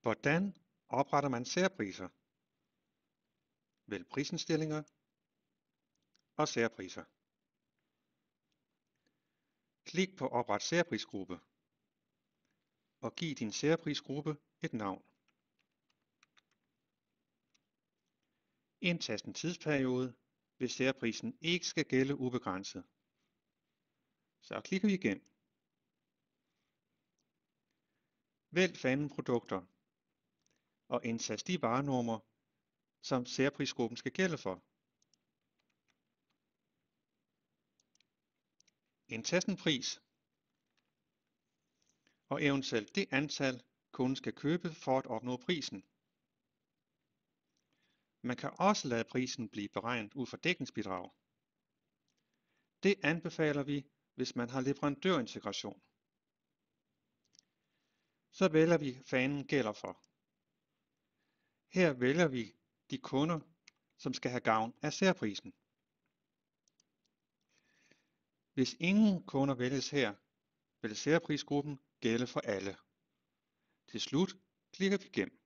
Hvordan opretter man særpriser? Vælg prisindstillinger og særpriser. Klik på Opret særprisgruppe og giv din særprisgruppe et navn. Indtast en tidsperiode, hvis særprisen ikke skal gælde ubegrænset. Så klikker vi igen. Vælg fanden produkter og indtast de varenumre, som særprisgruppen skal gælde for. Indtast en pris og eventuelt det antal, kunden skal købe for at opnå prisen. Man kan også lade prisen blive beregnet ud fra dækningsbidrag. Det anbefaler vi, hvis man har leverandørintegration. Så vælger vi fanen gælder for. Her vælger vi de kunder, som skal have gavn af særprisen. Hvis ingen kunder vælges her, vil særprisgruppen gælde for alle. Til slut klikker vi igennem.